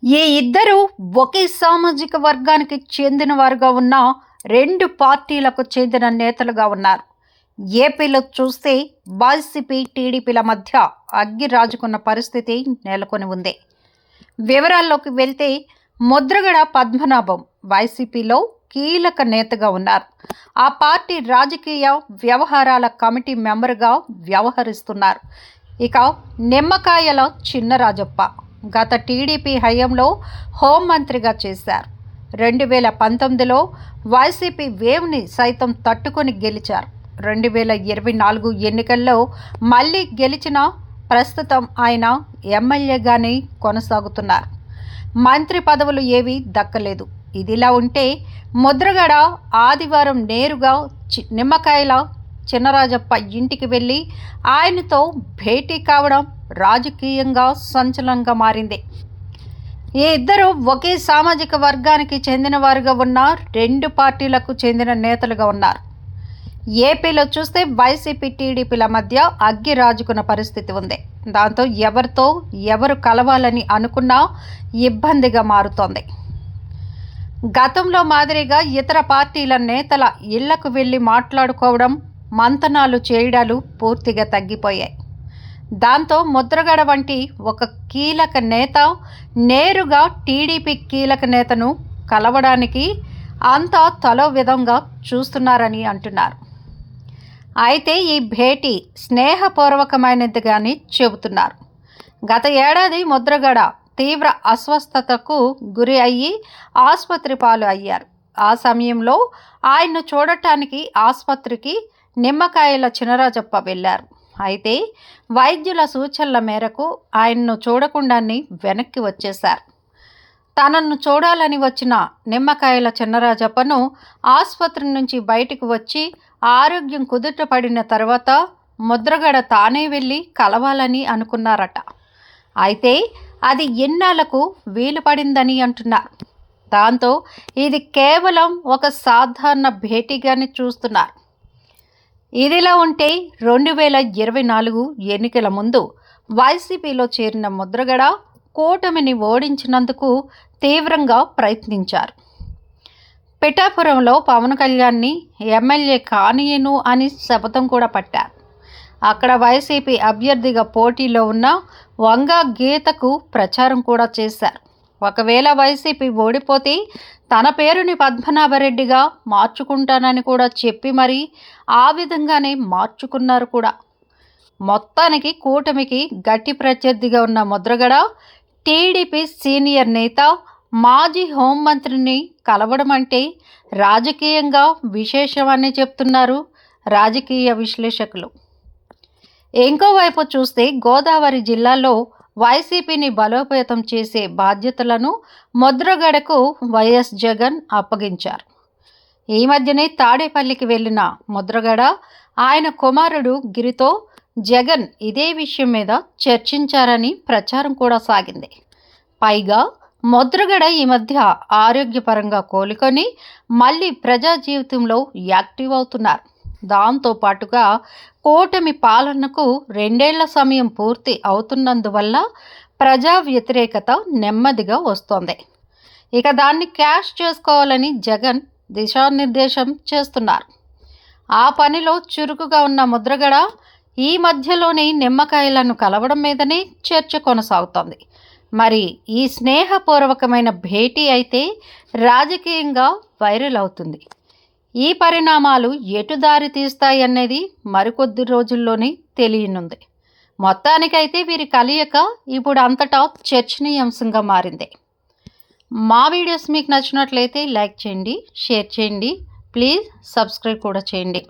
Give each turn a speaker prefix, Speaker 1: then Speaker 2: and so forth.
Speaker 1: ఈ ఇద్దరు ఒకే సామాజిక వర్గానికి చెందినవారుగా ఉన్న రెండు పార్టీలకు చెందిన నేతలుగా ఉన్నారు. ఏపీలో చూస్తే వైసీపీ టీడీపీల మధ్య అగ్గి రాజుకున్న పరిస్థితి నెలకొని ఉంది. వివరాల్లోకి వెళ్తే ముద్రగడ పద్మనాభం వైసీపీలో కీలక నేతగా ఉన్నారు. ఆ పార్టీ రాజకీయ వ్యవహారాల కమిటీ మెంబర్గా వ్యవహరిస్తున్నారు. ఇక నిమ్మకాయల చిన్నరాజప్ప గత టీడీపీ హయాంలో హోంమంత్రిగా చేశారు. 2019లో వైసీపీ వేవ్ని సైతం తట్టుకొని గెలిచారు. 2024 ఎన్నికల్లో మళ్ళీ గెలిచిన ప్రస్తుతం ఆయన ఎమ్మెల్యేగానే కొనసాగుతున్నారు. మంత్రి పదవులు ఏవీ దక్కలేదు. ఇదిలా ఉంటే ముద్రగడ ఆదివారం నేరుగా నిమ్మకాయల చిన్నరాజప్ప ఇంటికి వెళ్ళి ఆయనతో భేటీ కావడం రాజకీయంగా సంచలనంగా మారింది. ఈ ఇద్దరు ఒకే సామాజిక వర్గానికి చెందినవారుగా ఉన్న రెండు పార్టీలకు చెందిన నేతలుగా ఉన్నారు. ఏపీలో చూస్తే వైసీపీ టీడీపీల మధ్య అగ్గి రాజుకున్న పరిస్థితి ఉంది. దాంతో ఎవరితో ఎవరు కలవాలని అనుకున్నా ఇబ్బందిగా మారుతోంది. గతంలో మాదిరిగా ఇతర పార్టీల నేతల ఇళ్లకు వెళ్ళి మాట్లాడుకోవడం, మంతనాలు చేయడాలు పూర్తిగా తగ్గిపోయాయి. దాంతో ముద్రగడ వంటి ఒక కీలక నేత నేరుగా టీడీపీ కీలక నేతను కలవడానికి అంతా తలో విధంగా చూస్తున్నారని అంటున్నారు. అయితే ఈ భేటీ స్నేహపూర్వకమైనదిగాని చెబుతున్నారు. గత ఏడాది ముద్రగడ తీవ్ర అస్వస్థతకు గురి అయ్యి ఆసుపత్రి పాలు అయ్యారు. ఆ సమయంలో ఆయన్ను చూడటానికి ఆసుపత్రికి నిమ్మకాయల చినరాజప్ప వెళ్ళారు. అయితే వైద్యుల సూచనల మేరకు ఆయన్ను చూడకుండానే వెనక్కి వచ్చేశారు. తనను చూడాలని వచ్చిన నిమ్మకాయల చిన్నరాజప్పను ఆసుపత్రి నుంచి బయటకు వచ్చి ఆరోగ్యం కుదుటపడిన తర్వాత ముద్రగడ తానే వెళ్ళి కలవాలని అనుకున్నారట. అయితే అది ఎన్నాళ్లకు వీలు పడిందని అంటున్నారు. దాంతో ఇది కేవలం ఒక సాధారణ భేటీగానే చూస్తున్నారు. ఇదిలా ఉంటే 2024 ఎన్నికల ముందు వైసీపీలో చేరిన ముద్రగడ కూటమిని ఓడించినందుకు తీవ్రంగా ప్రయత్నించారు. పిఠాపురంలో పవన్ కళ్యాణ్ని ఎమ్మెల్యే కానియను అని శపథం కూడా పట్టారు. అక్కడ వైసీపీ అభ్యర్థిగా పోటీలో ఉన్న వంగ గీతకు ప్రచారం కూడా చేశారు. ఒకవేళ వైసీపీ ఓడిపోతే తన పేరుని పద్మనాభరెడ్డిగా మార్చుకుంటానని కూడా చెప్పి మరీ ఆ విధంగానే మార్చుకున్నారు కూడా. మొత్తానికి కూటమికి గట్టి ప్రత్యర్థిగా ఉన్న ముద్రగడ టీడీపీ సీనియర్ నేత మాజీ హోంమంత్రిని కలవడం అంటే రాజకీయంగా విశేషమని చెప్తున్నారు రాజకీయ విశ్లేషకులు. ఇంకోవైపు చూస్తే గోదావరి జిల్లాలో వైసీపీని బలోపేతం చేసే బాధ్యతలను ముద్రగడకు వైఎస్ జగన్ అప్పగించారు. ఈ మధ్యనే తాడేపల్లికి వెళ్ళిన ముద్రగడ ఆయన కుమారుడు గిరితో జగన్ ఇదే విషయం మీద చర్చించారని ప్రచారం కూడా సాగింది. పైగా ముద్రగడ ఈ మధ్య ఆరోగ్యపరంగా కోలుకొని మళ్ళీ ప్రజా జీవితంలో యాక్టివ్ అవుతున్నారు. దాంతో పాటుగా కూటమి పాలనకు 2 ఏళ్ల సమయం పూర్తి అవుతున్నందువల్ల ప్రజా వ్యతిరేకత నెమ్మదిగా వస్తోంది. ఇక దాన్ని క్యాష్ చేసుకోవాలని జగన్ దిశానిర్దేశం చేస్తున్నారు. ఆ పనిలో చురుకుగా ఉన్న ముద్రగడ ఈ మధ్యలోనే నిమ్మకాయలను కలవడం మీదనే చర్చ కొనసాగుతోంది. మరి ఈ స్నేహపూర్వకమైన భేటీ అయితే రాజకీయంగా వైరల్ అవుతుంది. ఈ పరిణామాలు ఎటు దారి తీస్తాయనేది మరికొద్ది రోజుల్లోనే తెలియనుంది. మొత్తానికైతే వీరి కలయిక ఇప్పుడు అంతటా చర్చనీయాంశంగా మారింది. మా వీడియోస్ మీకు నచ్చినట్లయితే లైక్ చేయండి, షేర్ చేయండి, ప్లీజ్ సబ్స్క్రైబ్ కూడా చేయండి.